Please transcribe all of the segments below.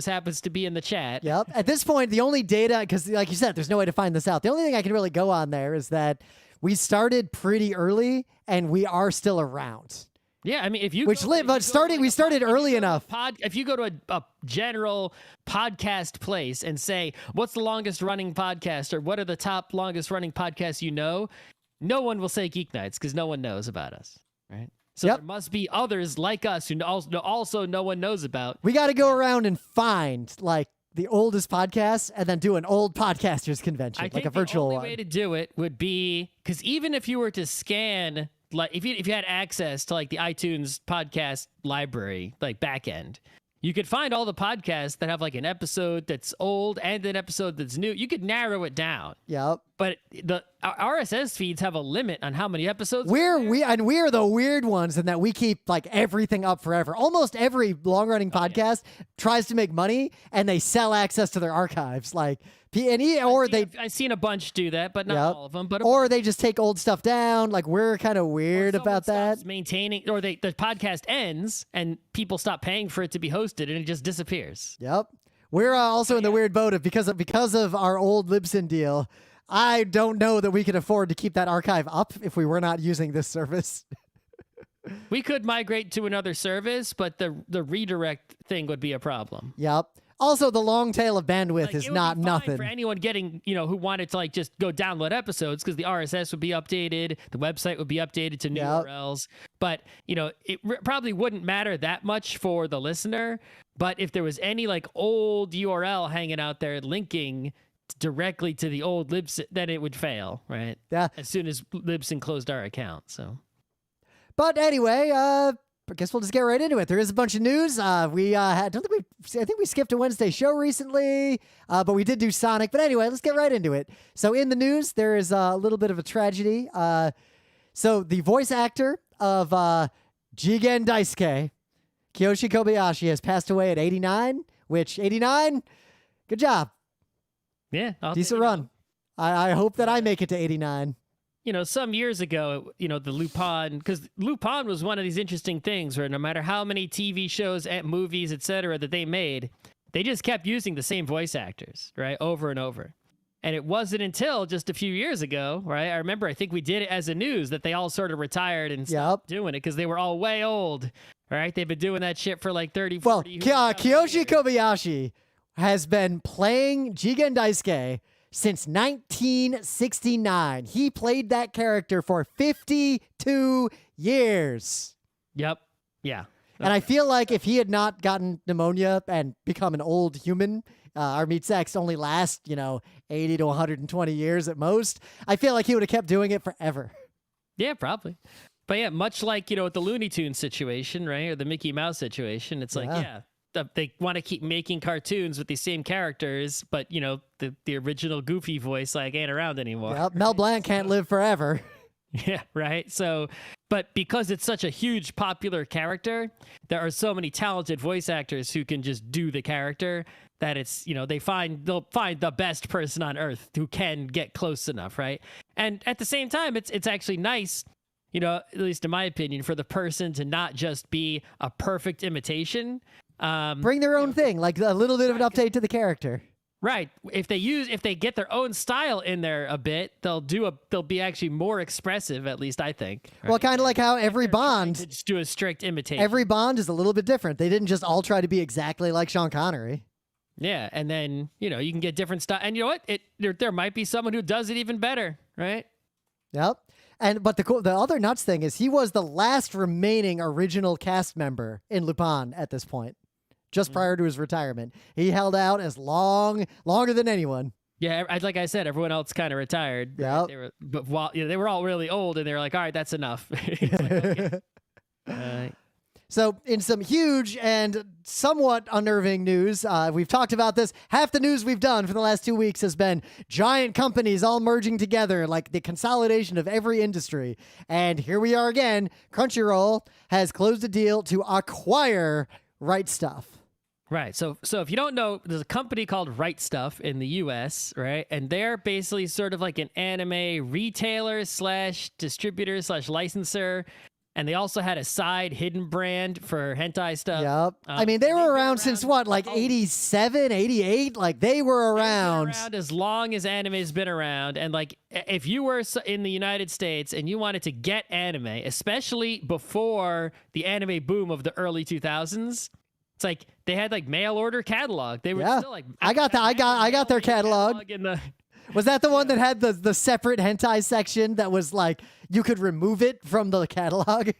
happens to be in the chat. Yep. At this point, the only data, because like you said, there's no way to find this out. The only thing I can really go on there is that we started pretty early and we are still around. Yeah, I mean, if you we started early enough. If you go to a general podcast place and say, "What's the longest running podcast?" or "What are the top longest running podcasts you know?" no one will say Geek Nights because no one knows about us, right? So there must be others like us who also no one knows about. We got to go around and find like the oldest podcasts and then do an old podcasters convention, like a virtual one. The only way to do it would be, because even if you were to scan, like if you had access to like the iTunes podcast library, like back end, you could find all the podcasts that have like an episode that's old and an episode that's new. You could narrow it down. Yep. But the RSS feeds have a limit on how many episodes. We're the weird ones in that we keep like everything up forever. Almost every long-running podcast tries to make money and they sell access to their archives, like I've seen a bunch do that, but not all of them. Or they just take old stuff down. Like we're kind of weird about that. Maintaining, or the podcast ends and people stop paying for it to be hosted and it just disappears. Yep. We're also in the weird boat of because of our old Libsyn deal. I don't know that we could afford to keep that archive up if we were not using this service. We could migrate to another service, but the redirect thing would be a problem. Yep. Also, the long tail of bandwidth is not nothing for anyone getting, who wanted to like just go download episodes, because the RSS would be updated, the website would be updated to new URLs. But it probably wouldn't matter that much for the listener. But if there was any like old URL hanging out there linking directly to the old Libsyn, then it would fail, right? Yeah. As soon as Libsyn closed our account. So. But anyway, I guess we'll just get right into it. There is a bunch of news. I think we skipped a Wednesday show recently, but we did do Sonic. But anyway, let's get right into it. So in the news, there is a little bit of a tragedy. So the voice actor of Jigen Daisuke, Kiyoshi Kobayashi, has passed away at 89, which 89, good job. Yeah. Decent run. I hope that I make it to 89. Some years ago, the Lupin, because Lupin was one of these interesting things where no matter how many TV shows and movies, etc., that they made, they just kept using the same voice actors, right, over and over. And it wasn't until just a few years ago, right? I remember, I think we did it as a news that they all sort of retired and stopped doing it because they were all way old, right? They've been doing that shit for like 30, 40 years. Well, Kiyoshi Kobayashi has been playing Jigen Daisuke since 1969. He played that character for 52 years. Yep. Yeah. And I feel like if he had not gotten pneumonia and become an old human, our meat sacks only last, 80 to 120 years at most. I feel like he would have kept doing it forever. Yeah, probably. But yeah, much like, with the Looney Tunes situation, right? Or the Mickey Mouse situation, it's like, they want to keep making cartoons with these same characters, but the original Goofy voice like ain't around anymore. Yep, Mel Blanc can't live forever. Yeah, right. So, but because it's such a huge popular character, there are so many talented voice actors who can just do the character that it's they'll find the best person on earth who can get close enough, right? And at the same time, it's actually nice, at least in my opinion, for the person to not just be a perfect imitation. Bring their own thing, like a little bit of an update to the character. Right. If they get their own style in there a bit, they'll be actually more expressive, at least I think. Right? Well, kind of like how every Bond just do a strict imitation. Every Bond is a little bit different. They didn't just all try to be exactly like Sean Connery. Yeah, and then, you can get different style. And you know what? There might be someone who does it even better, right? Yep. But the other nuts thing is he was the last remaining original cast member in Lupin at this point. Just prior to his retirement. He held out as longer than anyone. Yeah, like I said, everyone else kind of retired. Yeah. Right? They were all really old, and they were like, all right, that's enough. Like, okay. So in some huge and somewhat unnerving news, we've talked about this. Half the news we've done for the last 2 weeks has been giant companies all merging together, like the consolidation of every industry. And here we are again. Crunchyroll has closed a deal to acquire Right Stuf. Right. So if you don't know, there's a company called Right Stuf in the US, right? And they're basically sort of like an anime retailer / distributor / licensor. and they also had a side hidden brand for hentai stuff. Yep. I mean, they were around since what, like 87, 88? Like, they were around. They've been around as long as anime's been around. And, like, if you were in the United States and you wanted to get anime, especially before the anime boom of the early 2000s, it's like they had, like, mail order catalog. They were still, like... I got their catalog. Was that the one that had the separate hentai section that was like you could remove it from the catalog?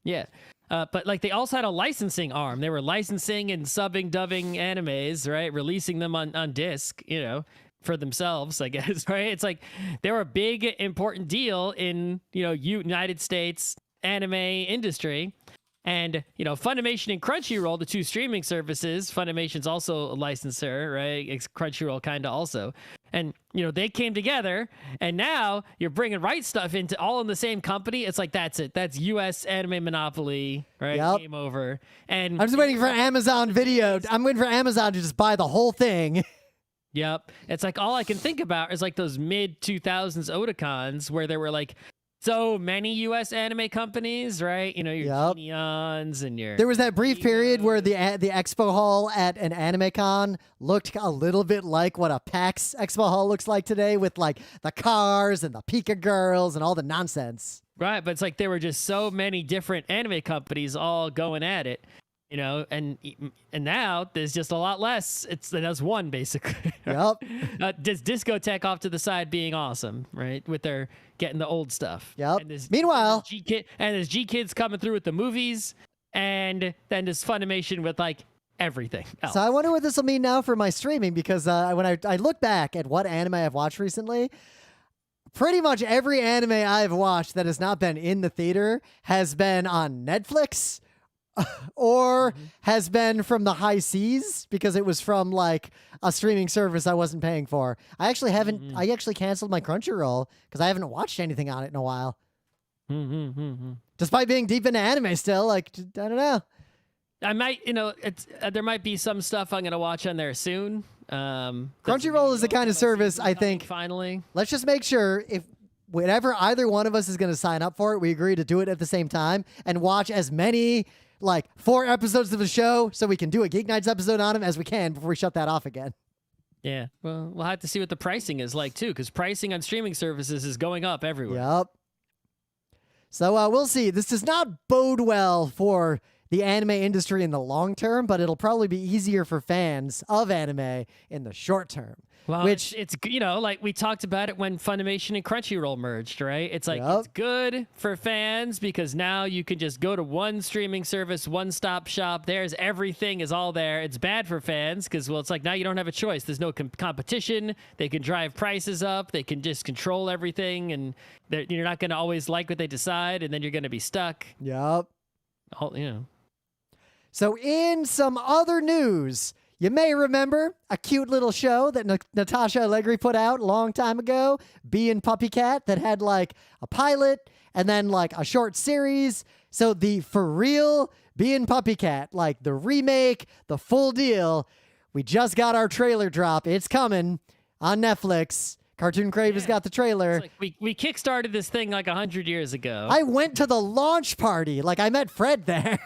Yeah. But like they also had a licensing arm. They were licensing and subbing, dubbing animes, right? Releasing them on disc, you know, for themselves, I guess, right? It's like they were a big, important deal in, you know, United States anime industry. And, you know, Funimation and Crunchyroll, the two streaming services, Funimation's also a licensor, right? It's Crunchyroll kind of also. And, you know, they came together, and now you're bringing Right Stuf into all in the same company. It's like, that's it. That's U.S. anime monopoly, right? Yep. Game over. And I'm just waiting for Amazon Video. I'm waiting for Amazon to just buy the whole thing. Yep. It's like all I can think about is like those mid-2000s Otakons where there were like so many U.S. anime companies, right? You know, your Neons and your... There was that brief period where the expo hall at an anime con looked a little bit like what a PAX expo hall looks like today with like the cars and the Pika girls and all the nonsense. Right, but it's like there were just so many different anime companies all going at it. You know, and now there's just a lot less. That's one basically. Yep. Discotheque off to the side being awesome, right? With their getting the old stuff. Yep. And Meanwhile, there's G Kids coming through with the movies, and then there's Funimation with like everything else. So I wonder what this will mean now for my streaming because when I look back at what anime I've watched recently, pretty much every anime I've watched that has not been in the theater has been on Netflix. Or has been from the high seas because it was from like a streaming service I wasn't paying for. I actually haven't. I actually canceled my Crunchyroll because I haven't watched anything on it in a while. Despite being deep into anime still, like I don't know. I might, you know, there might be some stuff I'm gonna watch on there soon. Crunchyroll is the kind of service I think. Finally, let's just make sure if. Whenever either one of us is going to sign up for it, we agree to do it at the same time and watch as many, like 4 episodes of the show so we can do a Geek Nights episode on them as we can before we shut that off again. Yeah, well, we'll have to see what the pricing is like, too, because pricing on streaming services is going up everywhere. Yep. So we'll see. This does not bode well for the anime industry in the long term, but it'll probably be easier for fans of anime in the short term. Well, which it's you know, like we talked about it when Funimation and Crunchyroll merged, right? It's like it's good for fans because now you can just go to one streaming service, one-stop shop. There's everything is all there. It's bad for fans because, well, it's like now you don't have a choice. There's no competition. They can drive prices up. They can just control everything, and you're not going to always like what they decide, and then you're going to be stuck. Yep. You know. So in some other news, you may remember a cute little show that Natasha Allegri put out a long time ago, Bee and Puppycat, that had like a pilot and then like a short series. So the for real Bee and Puppycat, like the remake, the full deal, we just got our trailer drop. It's coming on Netflix. Cartoon Crave has got the trailer. It's like we kickstarted this thing like 100 years ago. I went to the launch party. Like I met Fred there.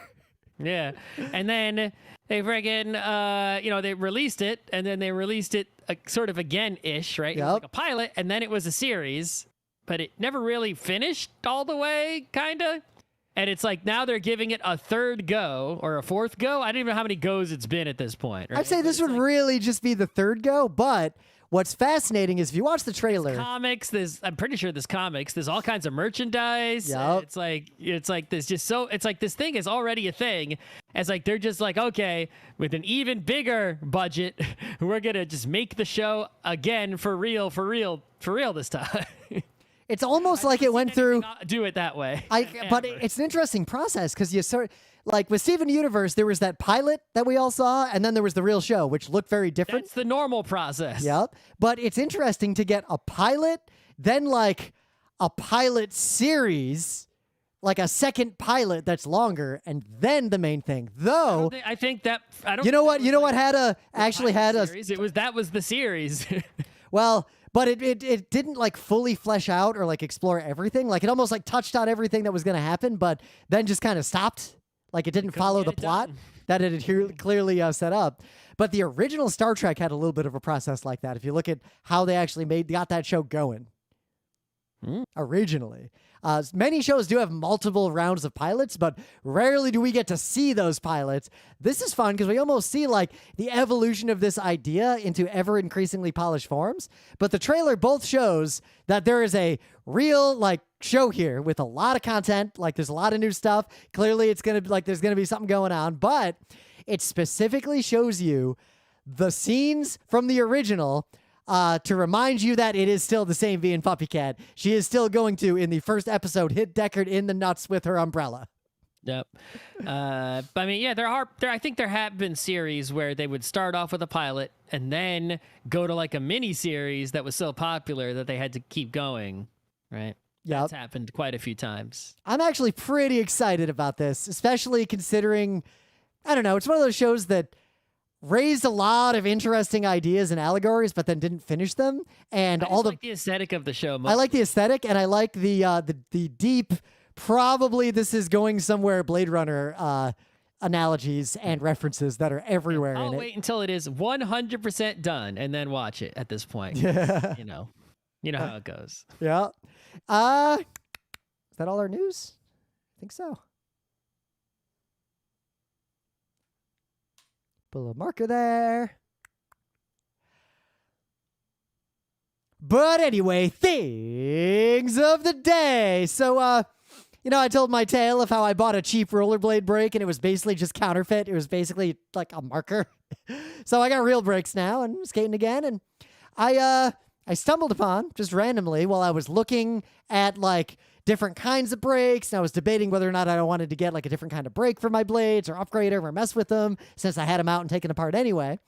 Yeah. And then they friggin', you know, they released it, and then they released it sort of again-ish, right? It was like a pilot, and then it was a series, but it never really finished all the way, kind of. And it's like now they're giving it a third go or a fourth go. I don't even know how many goes it's been at this point. Right? I'd say this would really just be the third go, but what's fascinating is if you watch the trailer, I'm pretty sure there's comics. There's all kinds of merchandise. Yep. It's like this just so it's like this thing is already a thing. It's like they're just like, okay, with an even bigger budget, we're gonna just make the show again for real this time. It's almost like it went through. Do it that way. But it's an interesting process because you sort like with Steven Universe, there was that pilot that we all saw, and then there was the real show, which looked very different. That's the normal process. Yep. But it's interesting to get a pilot, then like a pilot series, like a second pilot that's longer, and then the main thing. Though I think that I don't. You know what? You know what had a actually had a. Series. That was the series. Well, but it didn't like fully flesh out or like explore everything. Like it almost like touched on everything that was going to happen, but then just kind of stopped. Like it didn't follow the plot that it had clearly set up. But the original Star Trek had a little bit of a process like that. If you look at how they actually got that show going originally. Many shows do have multiple rounds of pilots, but rarely do we get to see those pilots. This is fun because we almost see like the evolution of this idea into ever increasingly polished forms. But the trailer both shows that there is a real like show here with a lot of content. Like there's a lot of new stuff. Clearly it's going to be like there's going to be something going on, but it specifically shows you the scenes from the original to remind you that it is still the same Bee and Puppycat. She is still going to, in the first episode, hit Deckard in the nuts with her umbrella. Yep. But I mean, yeah, I think there have been series where they would start off with a pilot and then go to like a mini series that was so popular that they had to keep going, right? Yeah, that's happened quite a few times. I'm actually pretty excited about this, especially considering, I don't know, it's one of those shows that raised a lot of interesting ideas and allegories, but then didn't finish them. And I like the aesthetic of the show. I like the aesthetic, and I like the deep. Probably this is going somewhere. Blade Runner analogies and references that are everywhere in it. I'll wait until it is 100% done, and then watch it. At this point, you know how it goes. Yeah. Is that all our news? I think so. Put a little marker there. But anyway, things of the day. So, I told my tale of how I bought a cheap rollerblade brake and it was basically just counterfeit. It was basically like a marker. So I got real brakes now and I'm skating again. And I stumbled upon, just randomly, while I was looking at like different kinds of brakes, and I was debating whether or not I wanted to get like a different kind of brake for my blades or upgrade them or mess with them since I had them out and taken apart anyway.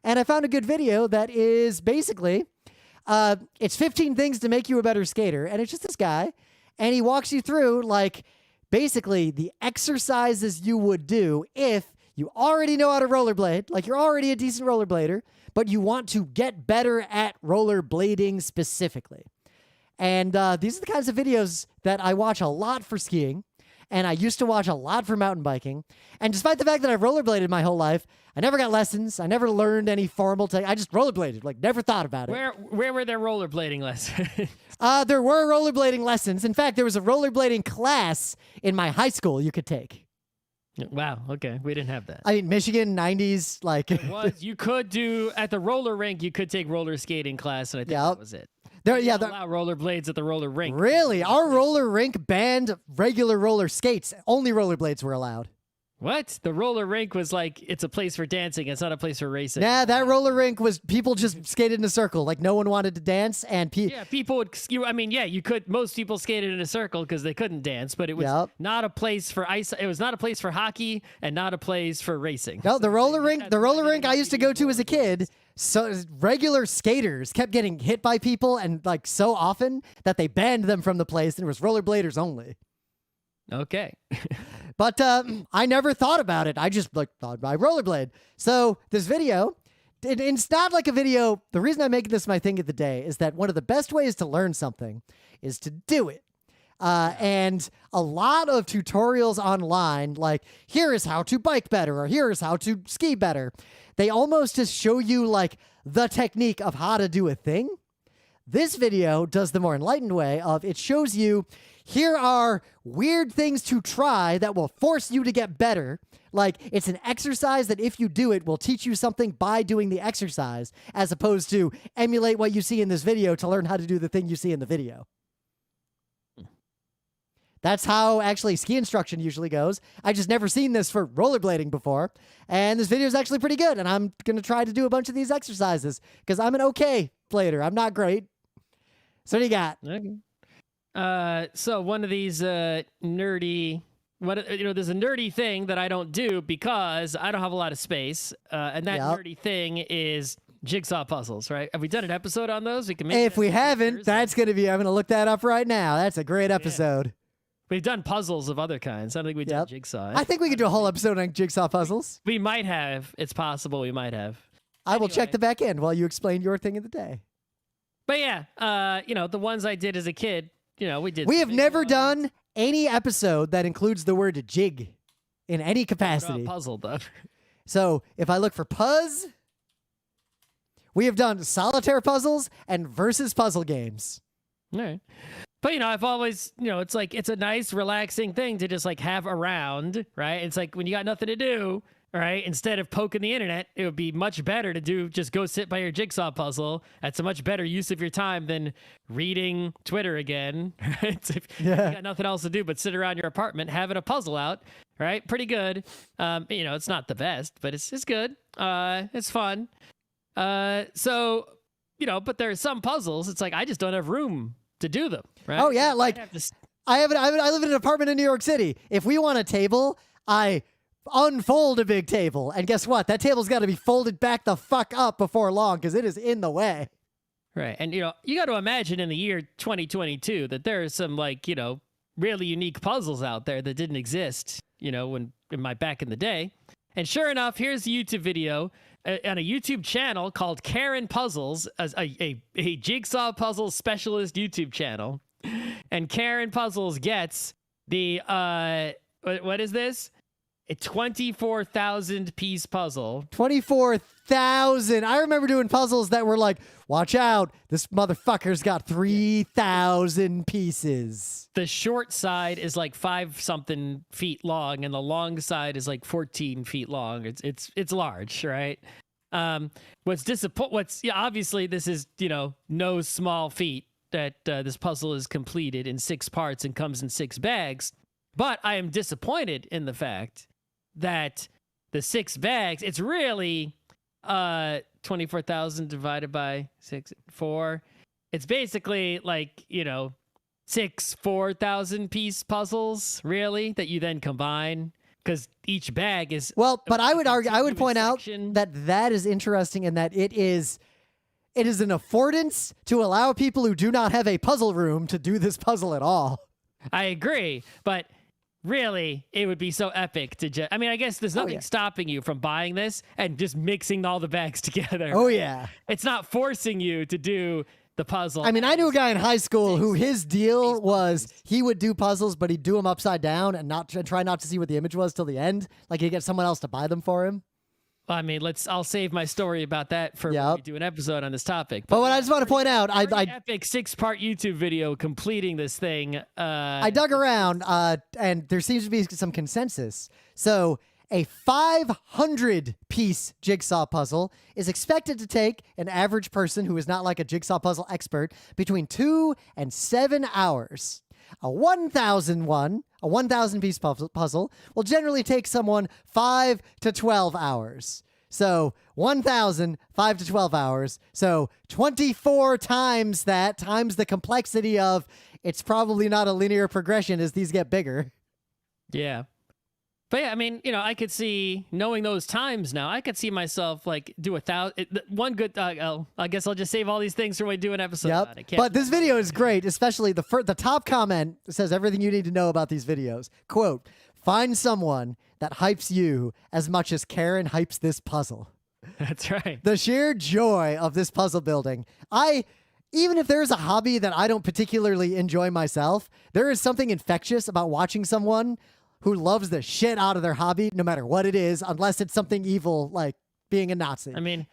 And I found a good video that is basically, it's 15 things to make you a better skater. And it's just this guy, and he walks you through like basically the exercises you would do if you already know how to rollerblade, like you're already a decent rollerblader, but you want to get better at rollerblading specifically. And these are the kinds of videos that I watch a lot for skiing, and I used to watch a lot for mountain biking. And despite the fact that I've rollerbladed my whole life, I never got lessons. I never learned any formal I just rollerbladed, like never thought about it. Where were there rollerblading lessons? There were rollerblading lessons. In fact, there was a rollerblading class in my high school you could take. Wow, okay. We didn't have that. I mean, Michigan, 90s, like... You could do, at the roller rink, you could take roller skating class, and I think that was it. Allow rollerblades at the roller rink. Really? Our roller rink banned regular roller skates. Only rollerblades were allowed. What? The roller rink was like, it's a place for dancing. It's not a place for racing. Nah, that roller rink was people just skated in a circle. Like no one wanted to dance, and people would. You could. Most people skated in a circle because they couldn't dance, but it was not a place for ice. It was not a place for hockey, and not a place for racing. No, the roller rink I used to go to as a kid. So regular skaters kept getting hit by people, and like so often that they banned them from the place, and it was rollerbladers only. Okay. But I never thought about it. I just thought I rollerblade. So this video, it's not like a video. The reason I'm making this my thing of the day is that one of the best ways to learn something is to do it. And a lot of tutorials online, like here is how to bike better, or here is how to ski better. They almost just show you like the technique of how to do a thing. This video does the more enlightened way of it shows you here are weird things to try that will force you to get better. Like it's an exercise that if you do it will teach you something by doing the exercise, as opposed to emulate what you see in this video to learn how to do the thing you see in the video. That's how actually ski instruction usually goes. I just never seen this for rollerblading before. And this video is actually pretty good. And I'm going to try to do a bunch of these exercises because I'm an okay blader. I'm not great. So what do you got? Okay. So one of these nerdy, there's a nerdy thing that I don't do because I don't have a lot of space. And that nerdy thing is jigsaw puzzles, right? Have we done an episode on those? We can make if we haven't, that's going to be, I'm going to look that up right now. That's a great episode. Yeah. We've done puzzles of other kinds. I don't think we've done jigsaw. I think we could do a whole episode on jigsaw puzzles. We might have. It's possible we might have. I will check the back end while you explain your thing of the day. But yeah, the ones I did as a kid, we did. We some have big never ones. done any episode that includes the word jig in any What about capacity. puzzle though. So if I look for puzz, we have done solitaire puzzles and versus puzzle games. All right. But I've always, it's a nice, relaxing thing to just like have around, right? It's like when you got nothing to do, right? Instead of poking the internet, it would be much better to just go sit by your jigsaw puzzle. That's a much better use of your time than reading Twitter again, right? If you got nothing else to do but sit around your apartment having a puzzle out, right? Pretty good. It's not the best, but it's good. It's fun. So, but there are some puzzles. It's like I just don't have room to do them, right? Oh yeah, like I live in an apartment in New York City. If we want a table, I unfold a big table, and guess what? That table's got to be folded back the fuck up before long because it is in the way. Right, and you got to imagine in the year 2022 that there are some really unique puzzles out there that didn't exist, when back in the day. And sure enough, here's a YouTube video on a YouTube channel called Karen Puzzles, as a jigsaw puzzle specialist YouTube channel. And Karen Puzzles gets the what is this? A 24,000 piece puzzle. 24,000. I remember doing puzzles that were like, watch out, this motherfucker's got 3,000 pieces. The short side is like 5-something feet long, and the long side is like 14 feet long. It's large, right? Obviously this is no small feat that this puzzle is completed in 6 parts and comes in 6 bags. But I am disappointed in the fact that the 6 bags, it's really 24,000 divided by 4. It's basically like, 6 4,000 piece puzzles, really, that you then combine, because each bag is... Well, but I would point out that is interesting in that it is an affordance to allow people who do not have a puzzle room to do this puzzle at all. I agree, but... Really, it would be so epic to just... I guess there's nothing stopping you from buying this and just mixing all the bags together. Oh, yeah. It's not forcing you to do the puzzle. I knew a guy in high school who his deal was he would do puzzles, but he'd do them upside down and try not to see what the image was till the end. Like he'd get someone else to buy them for him. Well, I'll save my story about that for when we do an episode on this topic. But what I just want to point out, I epic 6-part YouTube video completing this thing. I dug around, and there seems to be some consensus. So a 500-piece jigsaw puzzle is expected to take an average person who is not like a jigsaw puzzle expert between 2 and 7 hours. A 1,000-piece puzzle will generally take someone 5 to 12 hours. So 1,000, 5 to 12 hours. So 24 times that, times the complexity of it's probably not a linear progression as these get bigger. Yeah. But yeah, I could see, knowing those times now, I could see myself like do 1,000. One good, I guess I'll just save all these things for when we do an episode on it. But this video is great, especially the top comment says everything you need to know about these videos. Quote, find someone that hypes you as much as Karen hypes this puzzle. That's right. The sheer joy of this puzzle building. Even if there's a hobby that I don't particularly enjoy myself, there is something infectious about watching someone who loves the shit out of their hobby, no matter what it is, unless it's something evil like being a Nazi. I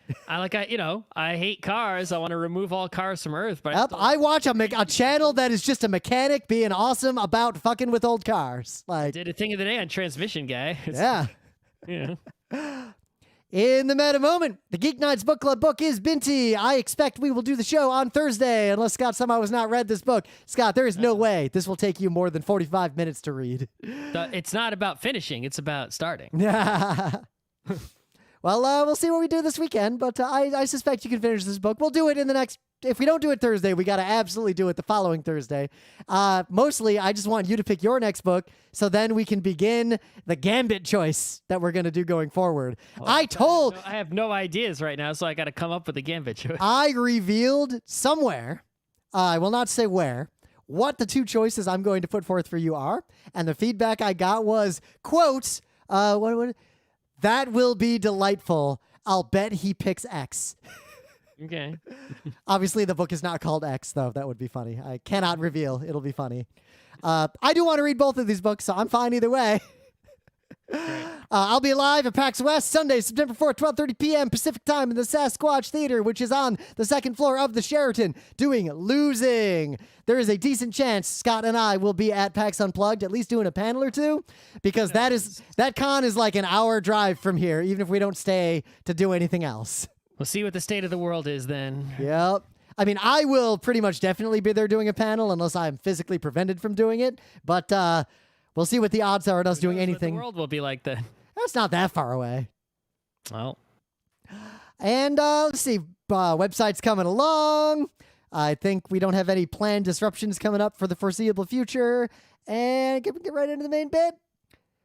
hate cars. I want to remove all cars from Earth. But I watch a channel that is just a mechanic being awesome about fucking with old cars. Like, I did a thing of the day on Transmission Guy. Yeah. Yeah. In the meta moment, the Geek Nights Book Club book is Binti. I expect we will do the show on Thursday, unless Scott somehow has not read this book. Scott, there is no way this will take you more than 45 minutes to read. It's not about finishing. It's about starting. Yeah. Well, we'll see what we do this weekend, but I suspect you can finish this book. We'll do it in the next... If we don't do it Thursday, we got to absolutely do it the following Thursday. Mostly, I just want you to pick your next book, so then we can begin the Gambit choice that we're going to do going forward. I have no ideas right now, so I got to come up with a Gambit choice. I revealed somewhere, I will not say where, what the 2 choices I'm going to put forth for you are, and the feedback I got was, quote, that will be delightful. I'll bet he picks X. Okay. Obviously, the book is not called X, though. That would be funny. I cannot reveal. It'll be funny. I do want to read both of these books, so I'm fine either way. I'll be live at PAX West Sunday, September 4th, 12:30 p.m. Pacific Time in the Sasquatch Theater, which is on the second floor of the Sheraton, doing Losing. There is a decent chance Scott and I will be at PAX Unplugged, at least doing a panel or two, because that con is like an hour drive from here, even if we don't stay to do anything else. We'll see what the state of the world is then. Yep. I mean, I will pretty much definitely be there doing a panel unless I'm physically prevented from doing it, but we'll see what the odds are at us doing anything. What the world will be like then. That's not that far away. Well. And let's see, website's coming along. I think we don't have any planned disruptions coming up for the foreseeable future. And get right into the main bit.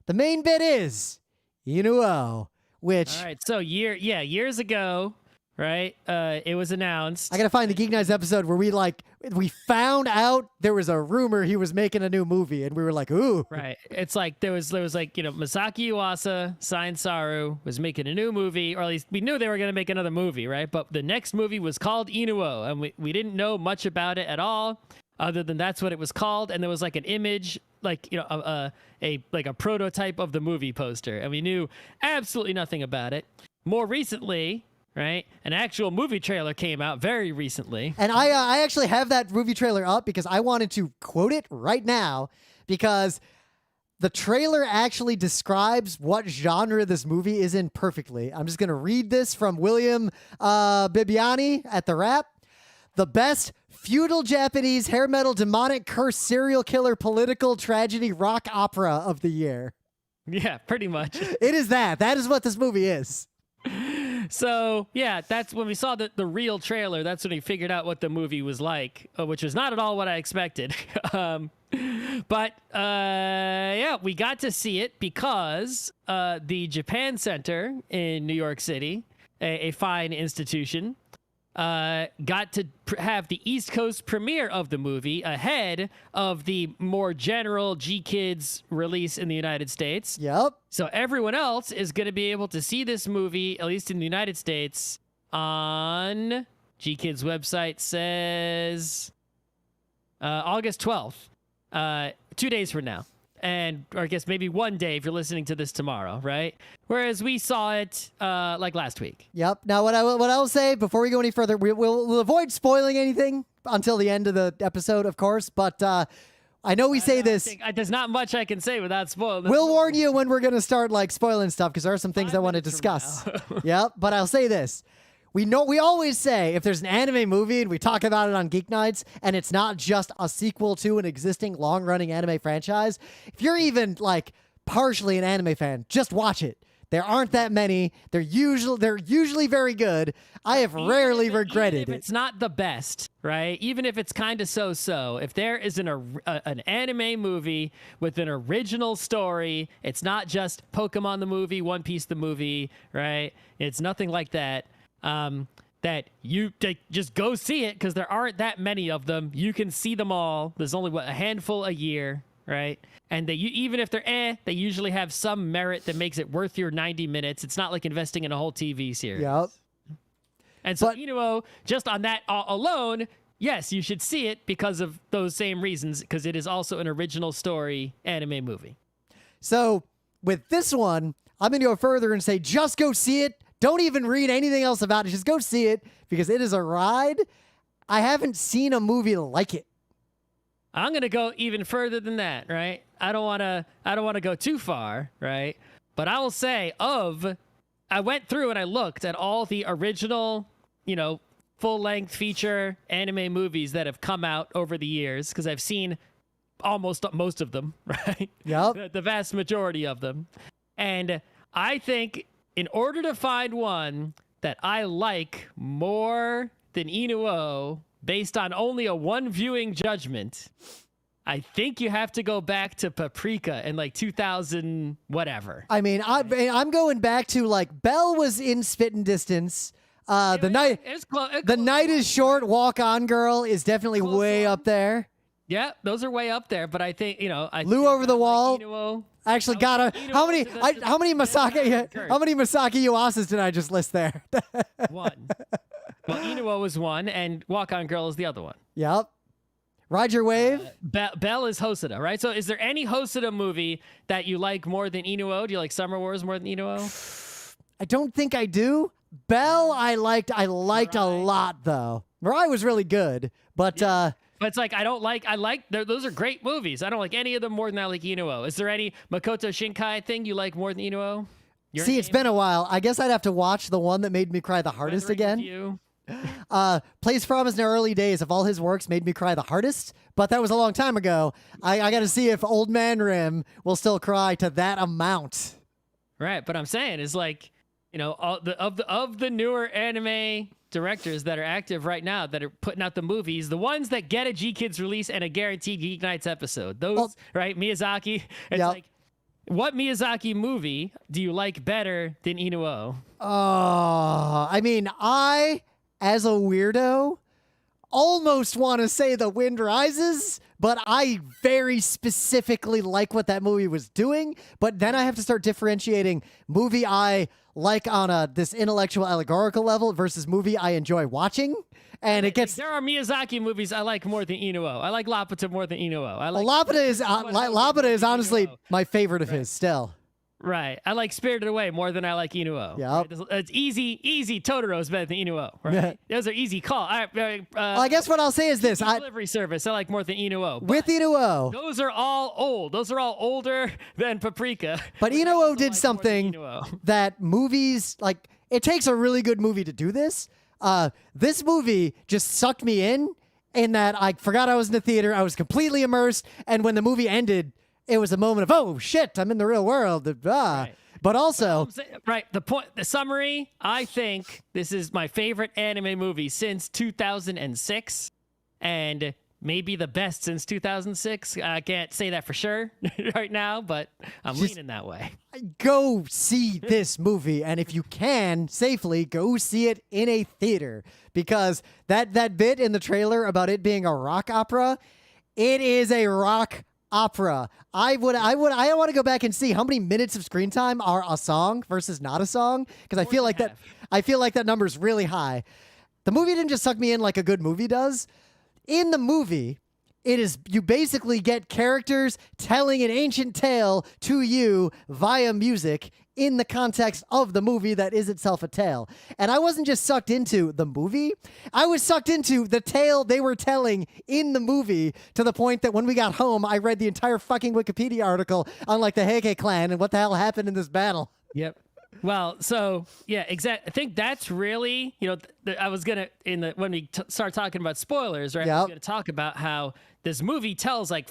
The main bit is Inu-Oh, which... All right, so years ago, right, it was announced. I gotta find the GeekNights episode where we found out there was a rumor he was making a new movie, and we were like, ooh. Right. It's like there was like, Masaaki Yuasa, signed Saru, was making a new movie, or at least we knew they were going to make another movie, right? But the next movie was called Inu-Oh, and we didn't know much about it at all, other than that's what it was called, and there was like an image, like, a prototype of the movie poster, and we knew absolutely nothing about it. More recently, right, an actual movie trailer came out very recently. And I actually have that movie trailer up because I wanted to quote it right now, because the trailer actually describes what genre this movie is in perfectly. I'm just going to read this from William Bibbiani at The Wrap. The best feudal-Japanese hair metal demonic curse serial killer political tragedy rock opera of the year. Yeah, pretty much. It is that. That is what this movie is. So, yeah, that's when we saw the real trailer. That's when we figured out what the movie was like, which was not at all what I expected. But we got to see it because the Japan Center in New York City, a fine institution, got to have the East Coast premiere of the movie ahead of the more general G-Kids release in the United States. Yep. So everyone else is going to be able to see this movie, at least in the United States, on G-Kids website says August 12th, 2 days from now. Or I guess maybe one day if you're listening to this tomorrow, right? Whereas we saw it like last week. Yep. Now, what I will say before we go any further, we'll avoid spoiling anything until the end of the episode, of course. But I know we say this. There's not much I can say without spoiling. We'll warn you when we're going to start like spoiling stuff because there are some things I want to discuss. Yep. But I'll say this. We always say if there's an anime movie and we talk about it on Geek Nights and it's not just a sequel to an existing long-running anime franchise, if you're even like partially an anime fan, just watch it. There aren't that many. They're usually very good. I have rarely regretted it. It's not the best, right? Even if it's kind of so-so. If there is an anime movie with an original story, it's not just Pokemon the movie, One Piece the movie, right? It's nothing like that. That you just go see it because there aren't that many of them. You can see them all. There's only a handful a year, right? And even if they're they usually have some merit that makes it worth your 90 minutes. It's not like investing in a whole TV series. Yep. And so, Inu-Oh, just on that alone, yes, you should see it because of those same reasons, because it is also an original story anime movie. So with this one, I'm going to go further and say just go see it. Don't even read anything else about it. Just go see it because it is a ride. I haven't seen a movie like it. I'm going to go even further than that, right? I don't want to go too far, right? But I will say I went through and I looked at all the original, full-length feature anime movies that have come out over the years because I've seen almost most of them, right? Yep. The vast majority of them. And I think in order to find one that I like more than Inu-Oh, based on only a one viewing judgment, I think you have to go back to Paprika in like 2000 whatever. I mean, I'm going back to like Belle was in spitting distance. The night is short. Walk on girl is definitely way up there. Yeah, those are way up there. But I think Lou over the wall. Like Inu-Oh. I actually got how many Masaaki Yuasas did I just list there? One. Well, Inu-Oh Inu-Oh is one, and Walk On Girl is the other one. Yep. Ride Your Wave. Belle is Hosoda, right? So is there any Hosoda movie that you like more than Inu-Oh? Do you like Summer Wars more than Inu-Oh? I don't think I do. Belle, I liked a lot though. Mirai was really good, but But it's like those are great movies. I don't like any of them more than I like Inu-Oh. Is there any Makoto Shinkai thing you like more than Inu-Oh? It's been a while. I guess I'd have to watch the one that made me cry the hardest again. Place Promise in the early days of all his works made me cry the hardest, but that was a long time ago. I got to see if Old Man Rim will still cry to that amount. Right, but I'm saying is like, all of the newer anime directors that are active right now that are putting out the movies, the ones that get a GeekKids release and a guaranteed Geek Nights episode. Those, right? Miyazaki. It's like, what Miyazaki movie do you like better than Inu-Oh? I mean, as a weirdo, almost want to say The Wind Rises, but I very specifically like what that movie was doing. But then I have to start differentiating movie I like on this intellectual allegorical level versus movie I enjoy watching. And it gets... There are Miyazaki movies I like more than Inu-Oh. I like Laputa more than Inu-Oh. Laputa is honestly my favorite of his still. Right. I like Spirited Away more than I like Inu-Oh. Yeah. Right? It's easy. Totoro's better than Inu-Oh. Right? Those are easy calls. Well, I guess what I'll say is this. Delivery service I like more than Inu-Oh. With Inu-Oh. Those are all old. Those are all older than Paprika. But Inu-Oh did something that movies, like, it takes a really good movie to do this. This movie just sucked me in that I forgot I was in the theater. I was completely immersed. And when the movie ended, it was a moment of, oh, shit, I'm in the real world. Right. But also... the summary, I think this is my favorite anime movie since 2006. And maybe the best since 2006. I can't say that for sure right now, but I'm leaning that way. Go see this movie. And if you can, safely, go see it in a theater. Because that bit in the trailer about it being a rock opera, it is a rock opera. I want to go back and see how many minutes of screen time are a song versus not a song, because I feel like that number is really high. The movie didn't just suck me in like a good movie does. In the movie, you basically get characters telling an ancient tale to you via music in the context of the movie that is itself a tale. And I wasn't just sucked into the movie, I was sucked into the tale they were telling in the movie, to the point that when we got home, I read the entire fucking Wikipedia article on like the Heike clan and what the hell happened in this battle. Yep. Well, so yeah, exactly. I think that's really, I was gonna when we start talking about spoilers, right? I was gonna talk about how this movie tells like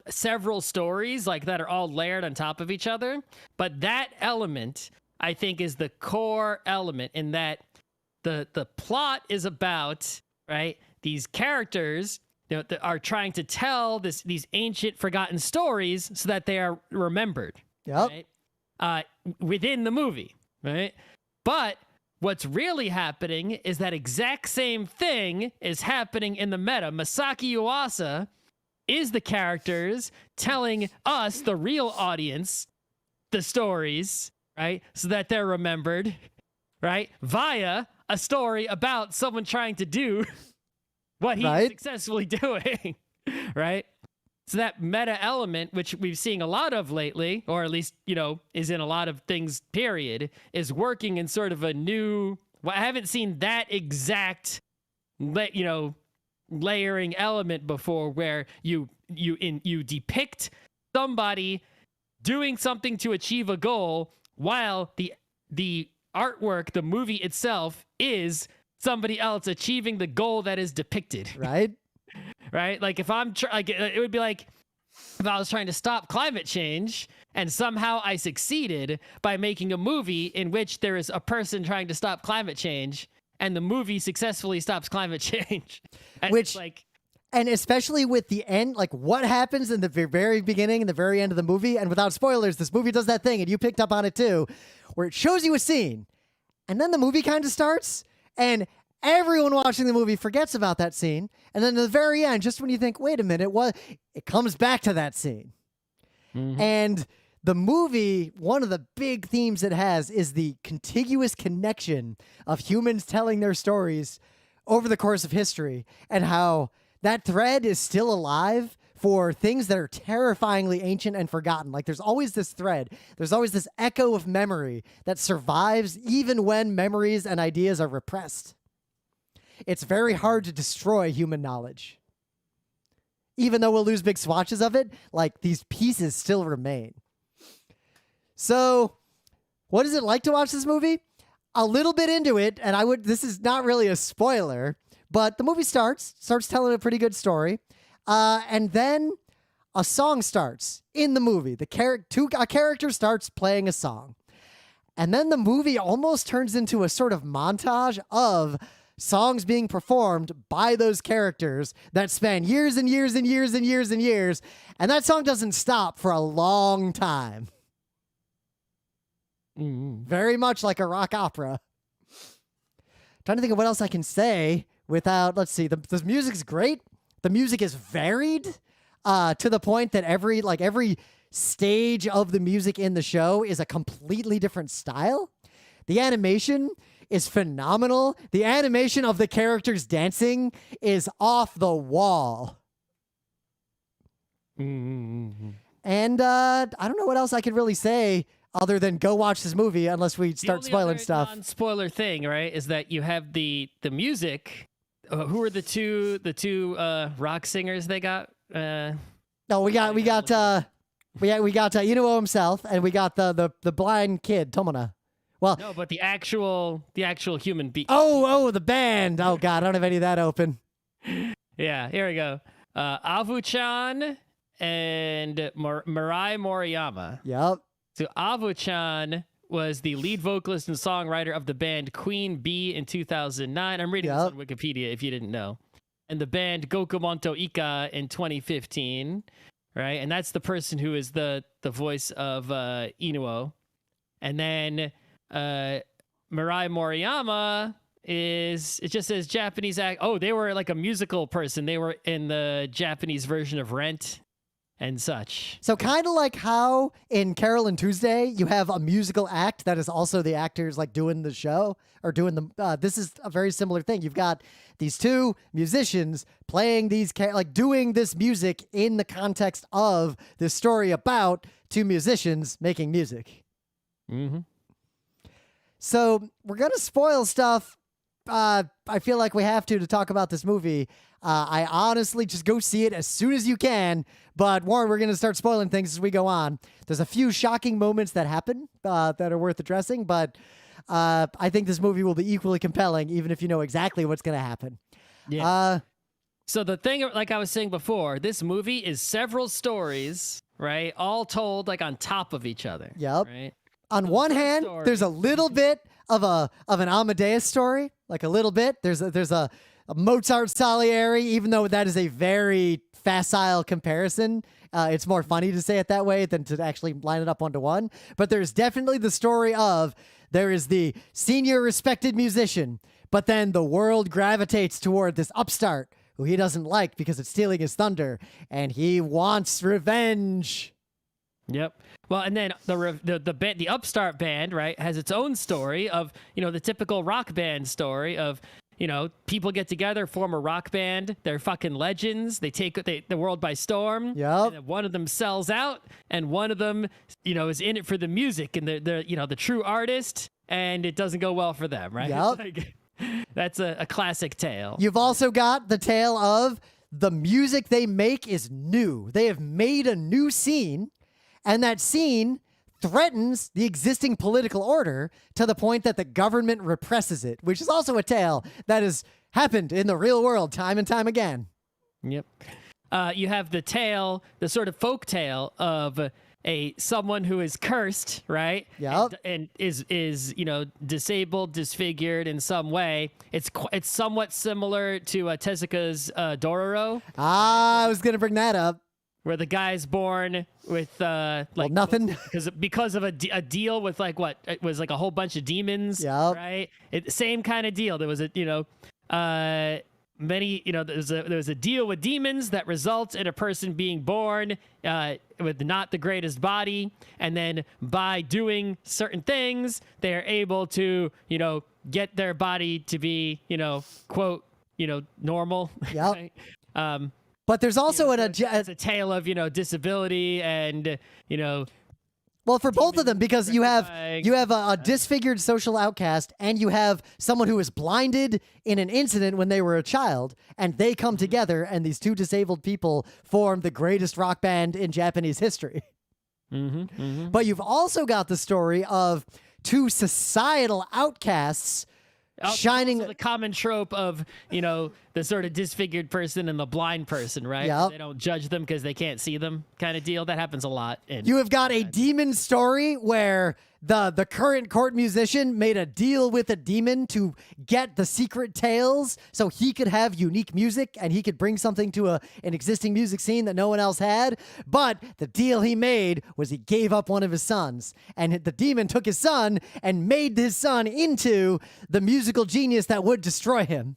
several stories like that are all layered on top of each other. But that element, I think, is the core element in that the plot is about, right, these characters that are trying to tell these ancient forgotten stories so that they are remembered. Yep. Right? Within the movie, right? But what's really happening is that exact same thing is happening in the meta. Masaaki Yuasa is the characters telling us, the real audience, the stories, right? So that they're remembered, right? Via a story about someone trying to do what he's successfully doing, right? So that meta element, which we've seen a lot of lately, or at least, is in a lot of things, period, is working in sort of a new... Well, I haven't seen that exact, layering element before, where you depict somebody doing something to achieve a goal while the artwork, the movie itself, is somebody else achieving the goal that is depicted. Right. Right? Like if it would be like if I was trying to stop climate change and somehow I succeeded by making a movie in which there is a person trying to stop climate change and the movie successfully stops climate change. And and especially with the end, like what happens in the very beginning and the very end of the movie, and without spoilers, this movie does that thing, and you picked up on it too, where it shows you a scene and then the movie kind of starts and everyone watching the movie forgets about that scene. And then at the very end, just when you think, wait a minute, it comes back to that scene. Mm-hmm. And the movie, one of the big themes it has is the contiguous connection of humans telling their stories over the course of history and how that thread is still alive for things that are terrifyingly ancient and forgotten. Like there's always this thread. There's always this echo of memory that survives even when memories and ideas are repressed. It's very hard to destroy human knowledge. Even though we'll lose big swatches of it, like these pieces still remain. So, what is it like to watch this movie? A little bit into it, and this is not really a spoiler, but the movie starts telling a pretty good story. And then a song starts in the movie. A character starts playing a song. And then the movie almost turns into a sort of montage of songs being performed by those characters that span years and years and years and years and years. And that song doesn't stop for a long time. Very much like a rock opera. Trying to think of what else I can say without, let's see, the music's great. The music is varied to the point that every stage of the music in the show is a completely different style. The animation is phenomenal. The animation of the characters dancing is off the wall. And I don't know what else I could really say other than go watch this movie unless we start spoiling stuff. The non-spoiler thing, right, is that you have the music. Who are the two rock singers they got? No, we got Inu-Oh himself, and we got the blind kid Tomona. Well, no, but the actual human being. Oh, the band. Oh God, I don't have any of that open. Yeah, here we go. Avu-chan and Mirai Moriyama. Yep. So Avu-chan was the lead vocalist and songwriter of the band Queen Bee in 2009. I'm reading this on Wikipedia if you didn't know. And the band Gokumonto Ika in 2015, right? And that's the person who is the voice of Inu-Oh. And then Mirai Moriyama it just says Japanese act. Oh, they were like a musical person. They were in the Japanese version of Rent and such. So kind of like how in Carol and Tuesday you have a musical act that is also the actors like doing the show or doing the this is a very similar thing. You've got these two musicians playing these doing this music in the context of this story about two musicians making music. So we're gonna spoil stuff. I feel like we have to talk about this movie. I honestly just go see it as soon as you can. But Warren, we're going to start spoiling things as we go on. There's a few shocking moments that happen that are worth addressing, but I think this movie will be equally compelling, even if you know exactly what's going to happen. Yeah. So the thing, like I was saying before, this movie is several stories, right? All told like on top of each other. Yep. Right? On one hand, there's a little bit of an Amadeus story, like a little bit. There's a Mozart Salieri, even though that is a very facile comparison. It's more funny to say it that way than to actually line it up 1-to-1. But there's definitely the story of there is the senior respected musician, but then the world gravitates toward this upstart who he doesn't like because it's stealing his thunder, and he wants revenge. Yep. Well, and then the upstart band, right, has its own story of, the typical rock band story of, people get together, form a rock band. They're fucking legends. They take the world by storm. Yep. And one of them sells out, and one of them, is in it for the music, and they're the true artist, and it doesn't go well for them, right? Yep. That's a classic tale. You've also got the tale of the music they make is new. They have made a new scene, and that scene threatens the existing political order to the point that the government represses it, which is also a tale that has happened in the real world time and time again. Yep. You have the sort of folk tale of someone who is cursed, right? Yep. And is disabled, disfigured in some way. It's somewhat similar to Tezuka's Dororo. I was gonna bring that up. Where the guy's born with nothing because of a deal with it was like a whole bunch of demons, right? Same kind of deal. There was there was a deal with demons that results in a person being born with not the greatest body, and then by doing certain things, they are able to get their body to be quote normal. Yep. Right? But there's also it's a tale of disability and well, for both of them, because you have a disfigured social outcast, and you have someone who was blinded in an incident when they were a child, and they come together, and these two disabled people form the greatest rock band in Japanese history. But you've also got the story of two societal outcasts shining. Also the common trope of the sort of disfigured person and the blind person, right? Yep. They don't judge them because they can't see them, kind of deal. That happens a lot. You have got a demon story where the current court musician made a deal with a demon to get the secret tales so he could have unique music and he could bring something to an existing music scene that no one else had. But the deal he made was he gave up one of his sons, and the demon took his son and made his son into the musical genius that would destroy him.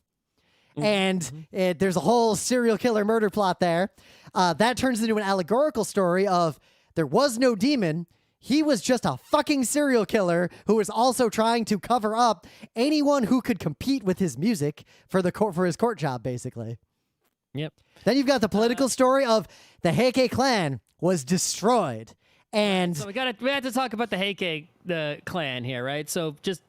And there's a whole serial killer murder plot there. That turns into an allegorical story of there was no demon. He was just a fucking serial killer who was also trying to cover up anyone who could compete with his music for his court job, basically. Yep. Then you've got the political story of the Heike clan was destroyed. And so we have to talk about the clan here, right? So just,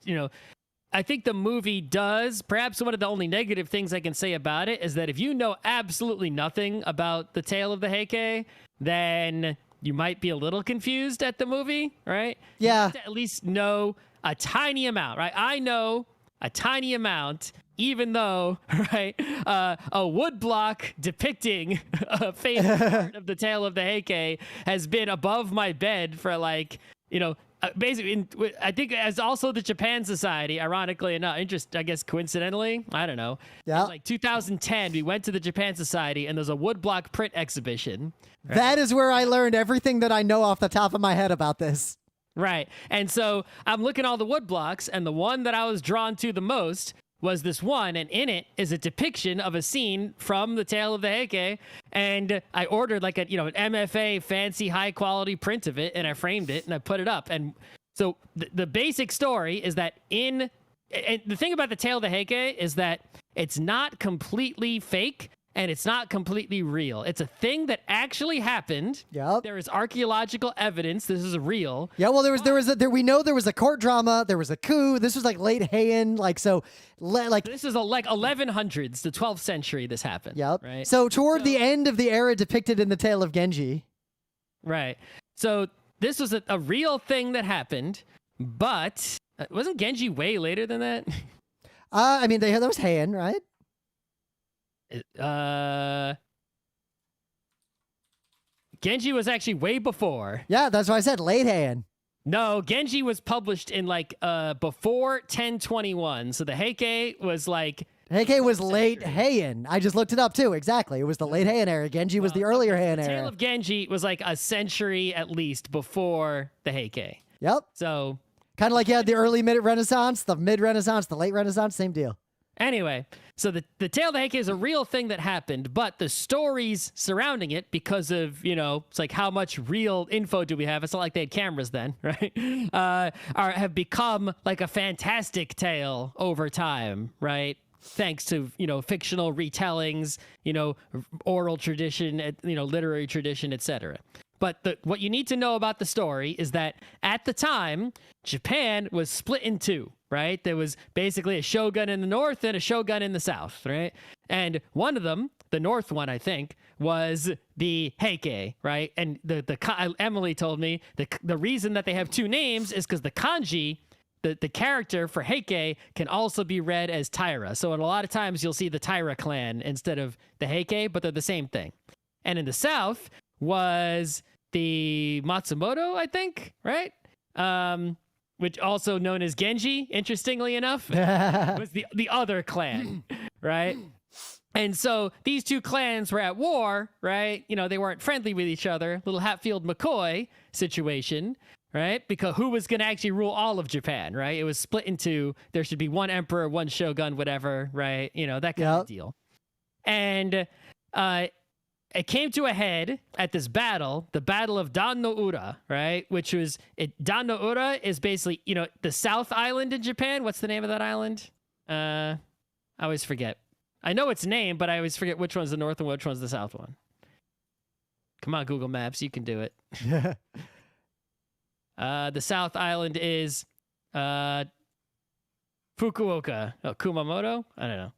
I think the movie does, perhaps one of the only negative things I can say about it is that if you know absolutely nothing about the tale of the Heike, then you might be a little confused at the movie, right? Yeah. You have to at least know a tiny amount, right? I know a tiny amount, even though, right, a woodblock depicting a famous part of the tale of the Heike has been above my bed for basically, I think as also the Japan Society, ironically enough, I guess coincidentally, I don't know. Yeah. In 2010, we went to the Japan Society and there's a woodblock print exhibition. Right? That is where I learned everything that I know off the top of my head about this. Right. And so I'm looking at all the woodblocks, and the one that I was drawn to the most was this one, and in it is a depiction of a scene from the tale of the Heike, and I ordered an MFA fancy high quality print of it, and I framed it and I put it up. And so the basic story is that and the thing about the tale of the Heike is that it's not completely fake and it's not completely real. It's a thing that actually happened. Yep. There is archaeological evidence this is real. Yeah, well, we know there was a court drama, there was a coup. This was late Heian, This is 1100s, the 12th century this happened. Yep. Right. So toward the end of the era depicted in the tale of Genji. Right. So this was a real thing that happened, but wasn't Genji way later than that? There was Heian, right? Genji was actually way before. Yeah, that's why I said late Heian. No, Genji was published in before 1021. So the Heike was Heike was late Heian. I just looked it up too. Exactly. It was the late Heian era. Genji was the earlier Heian era. The Tale of Genji was a century at least before the Heike. Yep. So kind of like you had the early mid-Renaissance, the mid-Renaissance, the late Renaissance, same deal. Anyway, so the tale of the Heike is a real thing that happened, but the stories surrounding it, because of, it's how much real info do we have? It's not like they had cameras then, right? Have become a fantastic tale over time, right? Thanks to, fictional retellings, oral tradition, literary tradition, etc. But what you need to know about the story is that at the time, Japan was split in two, right? There was basically a shogun in the north and a shogun in the south, right? And one of them, the north one, I think, was the Heike, right? And Emily told me the reason that they have two names is because the kanji, the character for Heike, can also be read as Taira. So a lot of times you'll see the Taira clan instead of the Heike, but they're the same thing. And in the south was the Matsumoto, I think, right? Which also known as Genji, interestingly enough, was the other clan, right? And so these two clans were at war, right? They weren't friendly with each other. Little Hatfield-McCoy situation, right? Because who was going to actually rule all of Japan, right? It was split into, there should be one emperor, one shogun, whatever, right? that kind of deal. And it came to a head at this battle, the Battle of Dan no Ura, right? Which was, Dan no Ura is basically, the South Island in Japan. What's the name of that island? I always forget. I know its name, but I always forget which one's the north and which one's the south one. Come on, Google Maps, you can do it. The South Island is Fukuoka. Oh, Kumamoto? I don't know.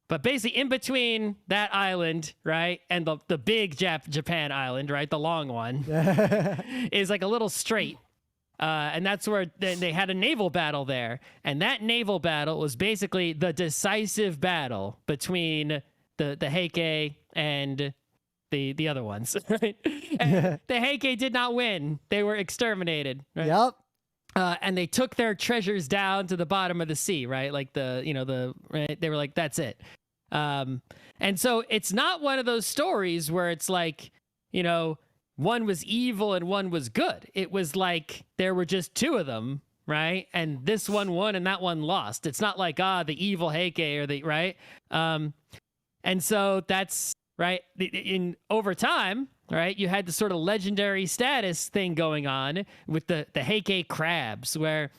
But basically in between that island, right, and the big Japan island, right, the long one, is like a little strait. And that's where they had a naval battle there. And that naval battle was basically the decisive battle between the Heike and the other ones, right? And the Heike did not win. They were exterminated. Right? Yep. And they took their treasures down to the bottom of the sea, right? Like right? They were like, that's it. And so it's not one of those stories where it's like, one was evil and one was good. It was like there were just two of them, right? And this one won and that one lost. It's not like, the evil Heike or right? And so that's, right, over time, right, you had the sort of legendary status thing going on with the Heike crabs, where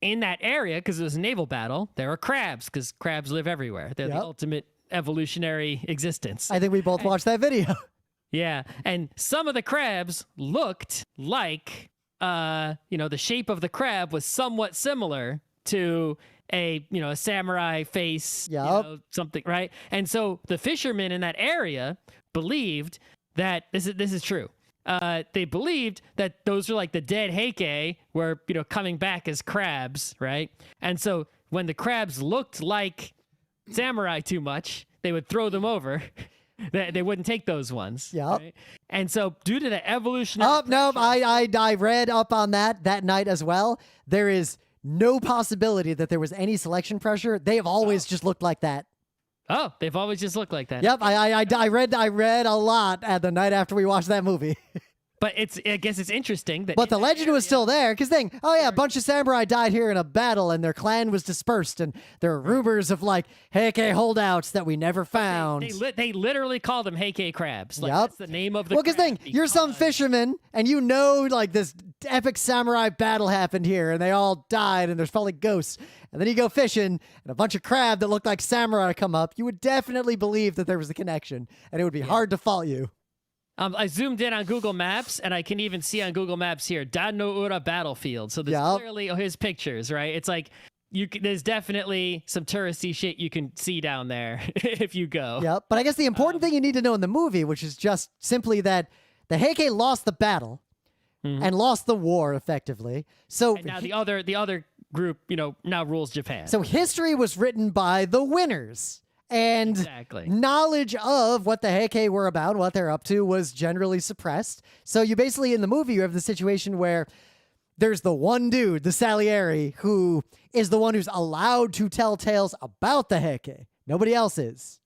in that area, because it was a naval battle, there were crabs, because crabs live everywhere. They're the ultimate evolutionary existence. I think we both watched that video. Yeah, and some of the crabs looked like, the shape of the crab was somewhat similar to a samurai face, something, right? And so the fishermen in that area believed that this is true. They believed that those were like the dead Heike were coming back as crabs, right? And so when the crabs looked like samurai too much, they would throw them over. They wouldn't take those ones. Yeah. Right? And so due to the evolution. Oh no, I read up on that night as well. There is no possibility that there was any selection pressure. They have always just looked like that. Oh, they've always just looked like that. Yep, I read a lot at the night after we watched that movie. But I guess it's interesting that. But the legend was still there, because a bunch of samurai died here in a battle, and their clan was dispersed, and there are rumors of like Heike holdouts that we never found. They literally call them Heike crabs. Like, yep. That's the name of the. Well, because you're some fisherman, and like this epic samurai battle happened here, and they all died, and there's probably ghosts. And then you go fishing, and a bunch of crab that looked like samurai come up. You would definitely believe that there was a connection, and it would be hard to fault you. I zoomed in on Google Maps, and I can even see on Google Maps here, Dan no Ura Battlefield. So there's clearly his pictures, right? It's like there's definitely some touristy shit you can see down there if you go. Yep. But I guess the important thing you need to know in the movie, which is just simply that the Heike lost the battle and lost the war effectively. So and now the other group, now rules Japan. So history was written by the winners. And exactly. Knowledge of what the Heike were about, what they're up to, was generally suppressed. So you basically, in the movie, you have the situation where there's the one dude, the Salieri, who is the one who's allowed to tell tales about the Heike. Nobody else is.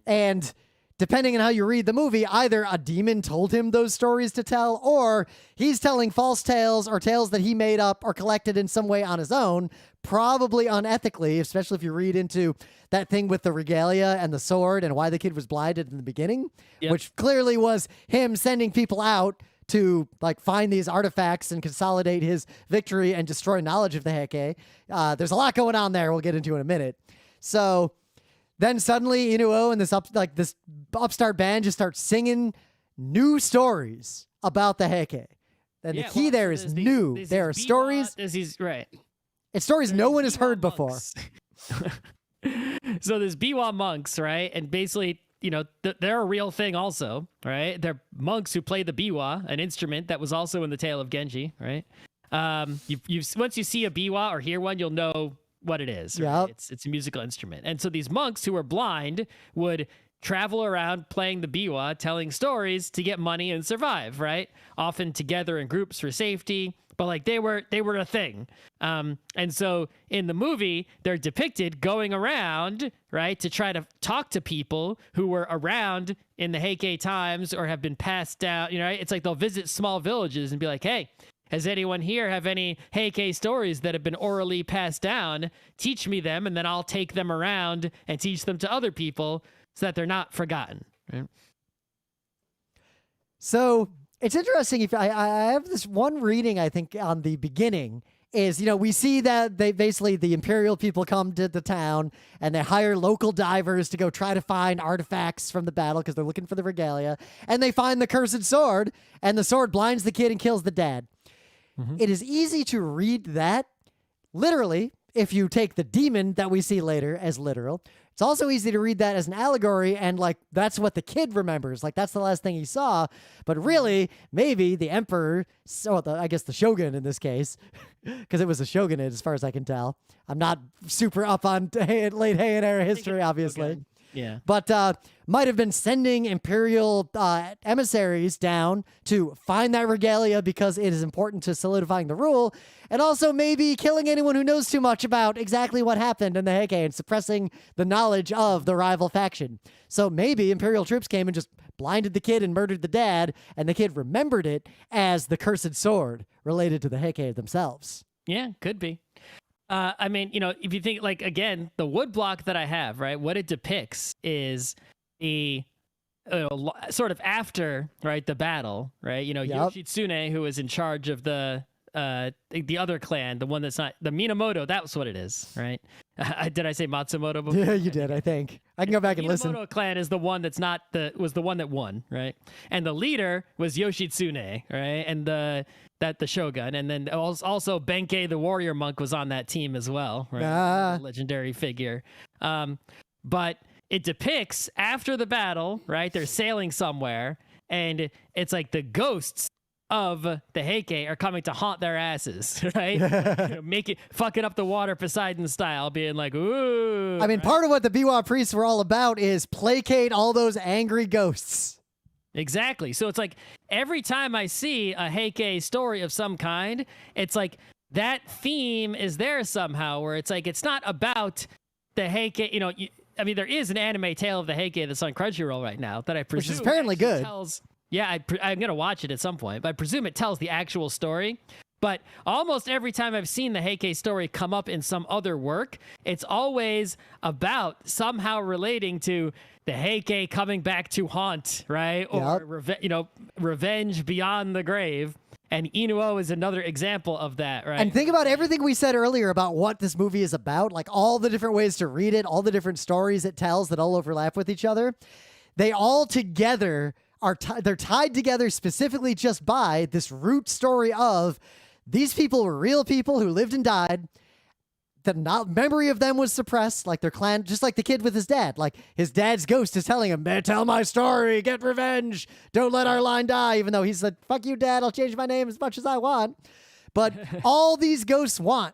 And depending on how you read the movie, either a demon told him those stories to tell, or he's telling false tales or tales that he made up or collected in some way on his own, probably unethically, especially if you read into that thing with the regalia and the sword and why the kid was blinded in the beginning, which clearly was him sending people out to like find these artifacts and consolidate his victory and destroy knowledge of the Heike. There's a lot going on there we'll get into in a minute. So then suddenly Inu-Oh and this upstart band just start singing new stories about the Heike. And the key there is new. There are stories. Right. It's stories no one has heard before. So there's Biwa monks, right? And basically, they're a real thing also, right? They're monks who play the biwa, an instrument that was also in the Tale of Genji, right? Once you see a biwa or hear one, you'll know what it is. Right? Yep. It's a musical instrument. And so these monks who were blind would travel around playing the biwa, telling stories to get money and survive, right? Often together in groups for safety. But like they were a thing. And so in the movie, they're depicted going around, right, to try to talk to people who were around in the Heike times or have been passed down. Right? It's like they'll visit small villages and be like, hey, has anyone here have any Heike stories that have been orally passed down? Teach me them, and then I'll take them around and teach them to other people so that they're not forgotten. Right? So it's interesting. If I have this one reading, I think, on the beginning, is, we see that the Imperial people come to the town and they hire local divers to go try to find artifacts from the battle because they're looking for the regalia. And they find the cursed sword, and the sword blinds the kid and kills the dad. Mm-hmm. It is easy to read that literally if you take the demon that we see later as literal. It's also easy to read that as an allegory, and that's what the kid remembers. That's the last thing he saw. But really, maybe the emperor, I guess the shogun in this case, because it was a shogunate as far as I can tell. I'm not super up on late Heian era history, obviously. Okay. Yeah. But might have been sending imperial emissaries down to find that regalia because it is important to solidifying the rule, and also maybe killing anyone who knows too much about exactly what happened in the Heike and suppressing the knowledge of the rival faction. So maybe imperial troops came and just blinded the kid and murdered the dad, and the kid remembered it as the cursed sword related to the Heike themselves. Yeah, could be. I mean, if you think, again, the woodblock that I have, right, what it depicts is the sort of after, right, the battle, right? Yoshitsune, who is in charge of the other clan, the one that's not the Minamoto, that's what it is, right? Did I say Matsumoto before? Yeah, you did, I think. I can go back and listen. The Minamoto clan is the one that's not was the one that won, right? And the leader was Yoshitsune, right? And the shogun, and then also Benkei the warrior monk was on that team as well, right? Legendary figure. But it depicts after the battle, right? They're sailing somewhere, and it's like the ghosts of the Heike are coming to haunt their asses, right? Fucking up the water Poseidon style, being like, ooh. I mean, part of what the Biwa priests were all about is placate all those angry ghosts. Exactly. So it's like every time I see a Heike story of some kind, it's like that theme is there somehow, where it's like it's not about the Heike. I mean, there is an anime Tale of the Heike that's on Crunchyroll right now that I presume, which is apparently good. I'm gonna watch it at some point, but I presume it tells the actual story. But almost every time I've seen the Heike story come up in some other work, it's always about somehow relating to the Heike coming back to haunt, right? Or revenge beyond the grave. And Inu-Oh is another example of that, right? And think about everything we said earlier about what this movie is about, like all the different ways to read it, all the different stories it tells that all overlap with each other. They all together they're tied together specifically just by this root story of these people were real people who lived and died. The memory of them was suppressed, like their clan, just like the kid with his dad. Like his dad's ghost is telling him, tell my story, get revenge, don't let our line die, even though he said, fuck you, dad, I'll change my name as much as I want. But all these ghosts want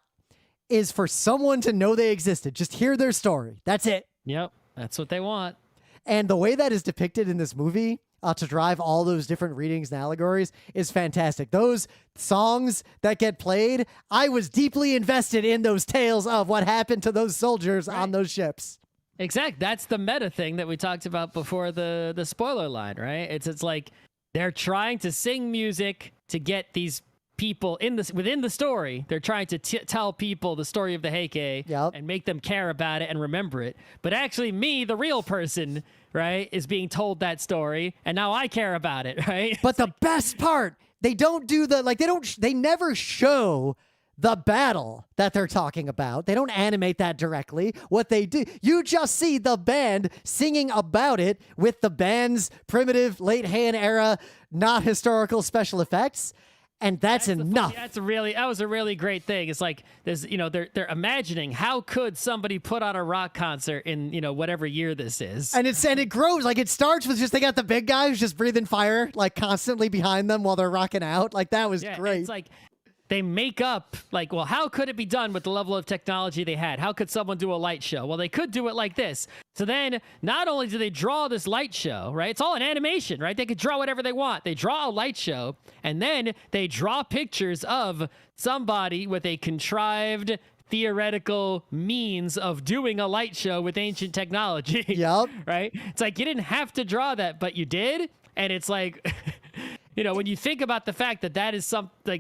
is for someone to know they existed. Just hear their story. That's it. Yep, that's what they want. And the way that is depicted in this movie, to drive all those different readings and allegories, is fantastic. Those songs that get played, I was deeply invested in those tales of what happened to those soldiers on those ships. Exactly. That's the meta thing that we talked about before the spoiler line, right? It's like they're trying to sing music to get these people within the story. They're trying to tell people the story of the Heike and make them care about it and remember it. But actually, me, the real person, right, is being told that story, and now I care about it, right? But the best part, they don't do they never show the battle that they're talking about. They don't animate that directly. What they do, you just see the band singing about it with the band's primitive late Heian era, not historical special effects. And that's enough. That was a really great thing. It's like there's, they're imagining how could somebody put on a rock concert in, whatever year this is. And it grows. Like it starts with just they got the big guy who's just breathing fire like constantly behind them while they're rocking out. Like that was great. It's like they make up like, well, how could it be done with the level of technology they had? How could someone do a light show? Well, they could do it like this. So then not only do they draw this light show, right? It's all an animation, right? They could draw whatever they want. They draw a light show, and then they draw pictures of somebody with a contrived theoretical means of doing a light show with ancient technology. Yep. Right? It's like you didn't have to draw that, but you did. And it's like, when you think about the fact that is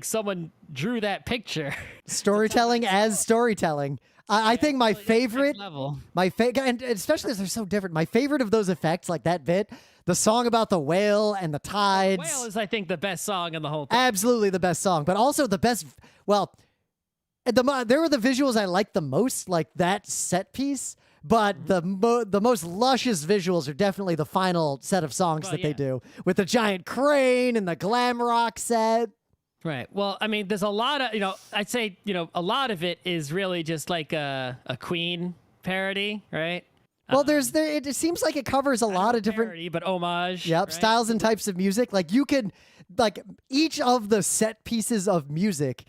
someone drew that picture. Storytelling as storytelling. I think my favorite, and especially as they're so different, my favorite of those effects, like that bit, the song about the whale and the tides. The whale is, I think, the best song in the whole thing. Absolutely the best song, but also the best, there were the visuals I liked the most, like that set piece. But the most luscious visuals are definitely the final set of songs that they do with the giant crane and the glam rock set. Right. Well, I mean, there's a lot of, I'd say, a lot of it is really just like a Queen parody, right? Well, it seems like it covers a lot of different parody, but homage. Yep, right? styles and types of music. Like you could, like each of the set pieces of music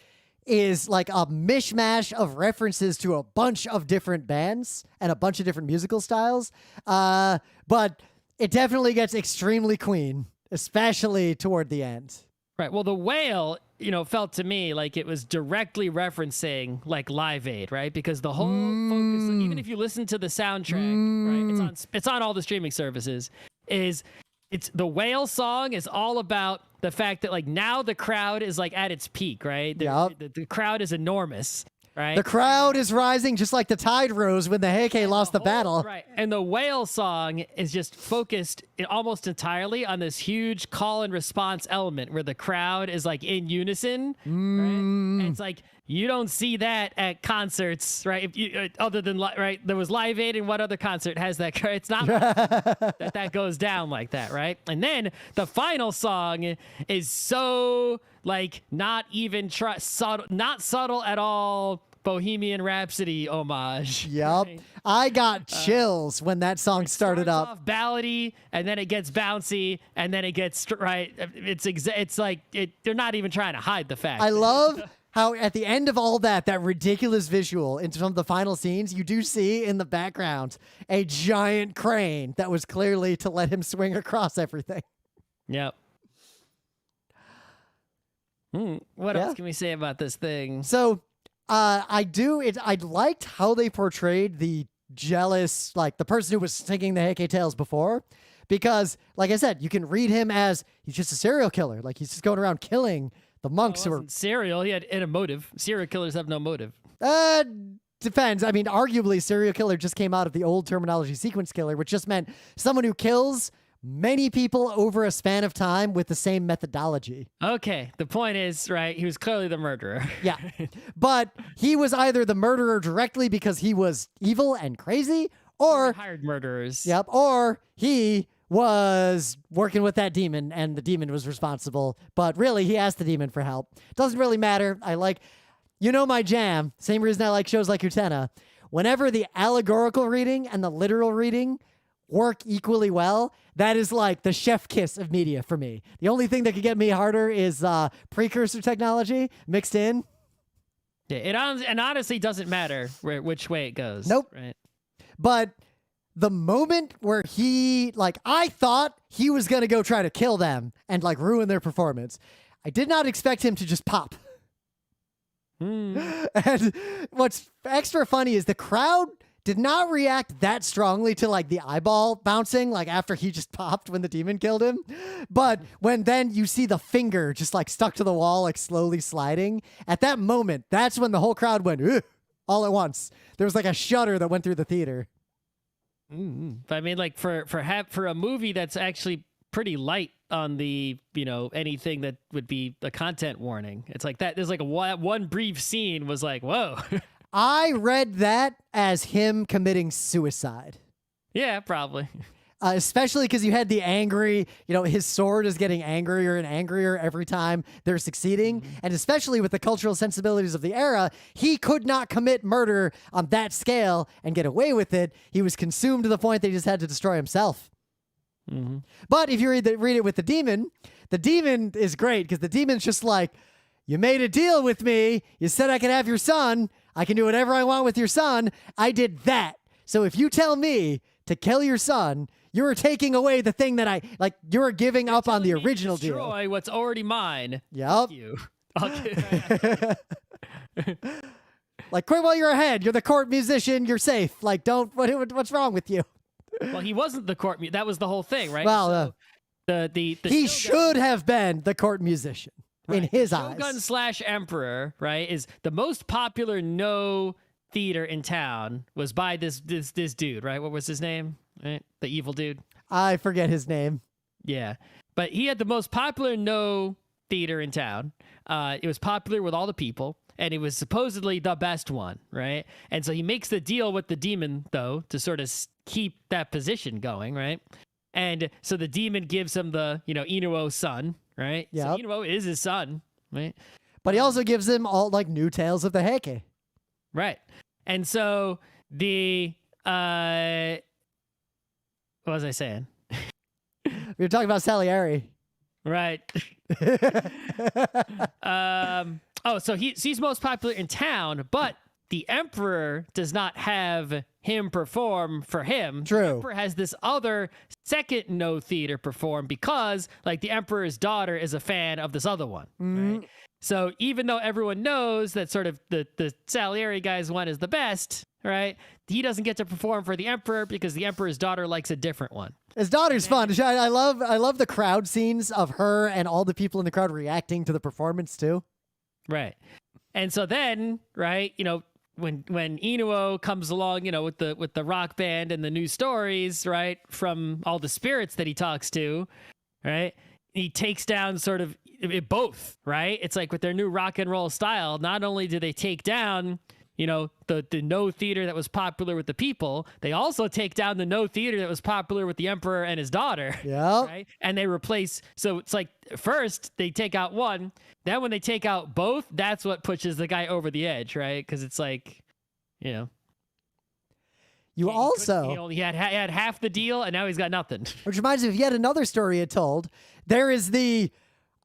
is like a mishmash of references to a bunch of different bands and a bunch of different musical styles. But it definitely gets extremely Queen, especially toward the end. Right. Well, the whale, felt to me like it was directly referencing like Live Aid, right? Because the whole focus, even if you listen to the soundtrack, right, it's on all the streaming services. It's the whale song is all about the fact that like now the crowd is like at its peak, right? The crowd is enormous. Right? The crowd is rising just like the tide rose when the Heike lost the battle. Right. And the whale song is just focused almost entirely on this huge call and response element where the crowd is like in unison. Right? And it's like, you don't see that at concerts, right? If you, other than, right, there was Live Aid, and what other concert has that? It's not that goes down like that, right? And then the final song is so, like, not even not subtle at all. Bohemian Rhapsody homage. Yep. Right? I got chills when that song started up. Off ballady, and then it gets bouncy, and then it gets right. It's like they're not even trying to hide the fact. I love how at the end of all that ridiculous visual in some of the final scenes, you do see in the background a giant crane that was clearly to let him swing across everything. Yep. What else can we say about this thing? So. I liked how they portrayed the jealous, like the person who was singing the Heike Tales before, because, like I said, you can read him as he's just a serial killer, like he's just going around killing the monks who were serial. He had a motive. Serial killers have no motive. Depends. I mean, arguably, serial killer just came out of the old terminology, sequence killer, which just meant someone who kills many people over a span of time with the same methodology. Okay. The point is, right, he was clearly the murderer. Yeah. But he was either the murderer directly because he was evil and crazy, or hired murderers. Yep. Or he was working with that demon and the demon was responsible. But really, he asked the demon for help. Doesn't really matter. I like, my jam. Same reason I like shows like Utena. Whenever the allegorical reading and the literal reading work equally well, that is like the chef kiss of media for me. The only thing that could get me harder is precursor technology mixed in. Yeah, it honestly doesn't matter which way it goes. Nope. Right. But the moment where I thought he was going to go try to kill them and like ruin their performance, I did not expect him to just pop. And what's extra funny is the crowd did not react that strongly to like the eyeball bouncing, like after he just popped when the demon killed him. But when then you see the finger just like stuck to the wall, like slowly sliding, at that moment, that's when the whole crowd went, ugh, all at once. There was like a shudder that went through the theater. But I mean, like for a movie that's actually pretty light on the, anything that would be a content warning. It's like that. There's like one brief scene was like, whoa. I read that as him committing suicide. Yeah, probably. Especially because you had the angry, his sword is getting angrier and angrier every time they're succeeding. And especially with the cultural sensibilities of the era, he could not commit murder on that scale and get away with it. He was consumed to the point that he just had to destroy himself. But if you read it with the demon is great because the demon's just like, you made a deal with me. You said I could have your son. I can do whatever I want with your son. I did that. So if you tell me to kill your son, you're taking away the thing that you're giving up on the original deal. Destroy what's already mine. Yep. You. Like, quit while you're ahead. You're the court musician. You're safe. Like, what's wrong with you? Well, he wasn't the court. That was the whole thing, right? Well, so he should have been the court musician. Right. In his eyes. Shogun / Emperor, right, is the most popular theater in town was by this dude, right? What was his name? Right? The evil dude. I forget his name. Yeah. But he had the most popular theater in town. It was popular with all the people, and it was supposedly the best one, right? And so he makes the deal with the demon, though, to sort of keep that position going, right? And so the demon gives him the, Inu-Oh son, right? Yep. So Inu-Oh is his son, right? But he also gives him all like new tales of the Heike. Right. And so the what was I saying? We were talking about Salieri. Right. So he's most popular in town, but the emperor does not have him perform for him. True. The emperor has this other second no theater perform because like the emperor's daughter is a fan of this other one. Right? So even though everyone knows that sort of the Salieri guy's one is the best, right? He doesn't get to perform for the emperor because the emperor's daughter likes a different one. His daughter's fun. I love the crowd scenes of her and all the people in the crowd reacting to the performance too. Right. And so then, right, when Inu-Oh comes along, with the rock band and the new stories, right, from all the spirits that he talks to, right, he takes down sort of both, right? It's like with their new rock and roll style, not only do they take down, the no theater that was popular with the people, they also take down the no theater that was popular with the emperor and his daughter. Yeah. Right? And they replace, so it's like first they take out one, then when they take out both, that's what pushes the guy over the edge, right? Because it's like, You he also... only had half the deal, and now he's got nothing. Which reminds me of yet another story it told. There is the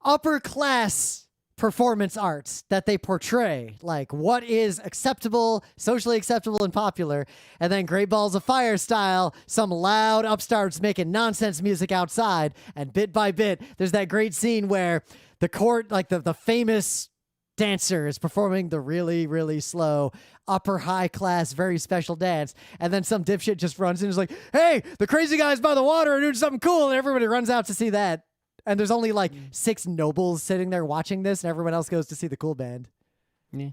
upper class performance arts that they portray, like what is acceptable, socially acceptable and popular, and then Great Balls of Fire style, some loud upstarts making nonsense music outside, and bit by bit, there's that great scene where the court, like the famous dancer is performing the really, really slow, upper high class, very special dance. And then some dipshit just runs in and is like, hey, the crazy guys by the water are doing something cool. And everybody runs out to see that. And there's only like 6 nobles sitting there watching this, and everyone else goes to see the cool band. Yeah.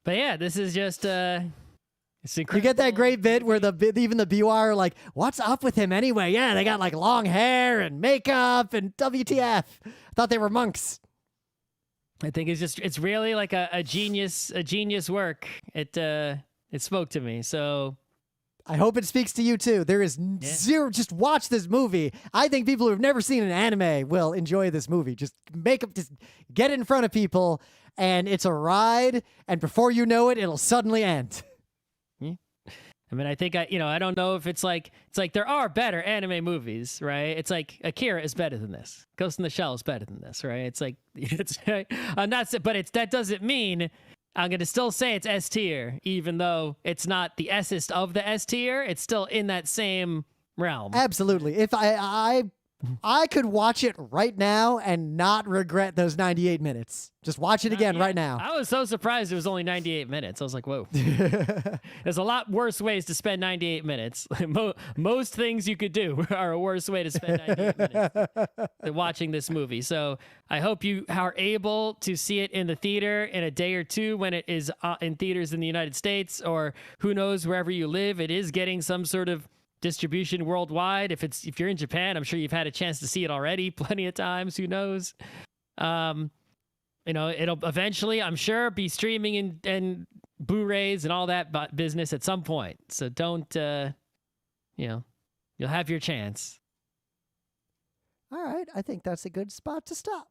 But yeah, this is just it's incredible. You get that great bit where even the Biwa are like, what's up with him anyway? Yeah, they got like long hair and makeup and WTF. I thought they were monks. I think it's really like a genius work. It spoke to me. So I hope it speaks to you too. There is zero. Just watch this movie. I think people who have never seen an anime will enjoy this movie. Just get it in front of people, and it's a ride. And before you know it, it'll suddenly end. I mean, I think I don't know if it's like there are better anime movies, right? It's like Akira is better than this. Ghost in the Shell is better than this, right? It's like I'm not, but that doesn't mean I'm going to still say it's S tier, even though it's not the S-est of the S tier. It's still in that same realm. Absolutely. If I could watch it right now and not regret those 98 minutes. Just watch it again right now. I was so surprised it was only 98 minutes. I was like, whoa. There's a lot worse ways to spend 98 minutes. Most things you could do are a worse way to spend 98 minutes than watching this movie. So I hope you are able to see it in the theater in a day or two when it is in theaters in the United States, or who knows, wherever you live. It is getting some sort of distribution worldwide. If you're in Japan, I'm sure you've had a chance to see it already plenty of times. Who knows? It'll eventually, I'm sure, be streaming and Blu-rays and all that business at some point. So don't, you'll have your chance. All right. I think that's a good spot to stop.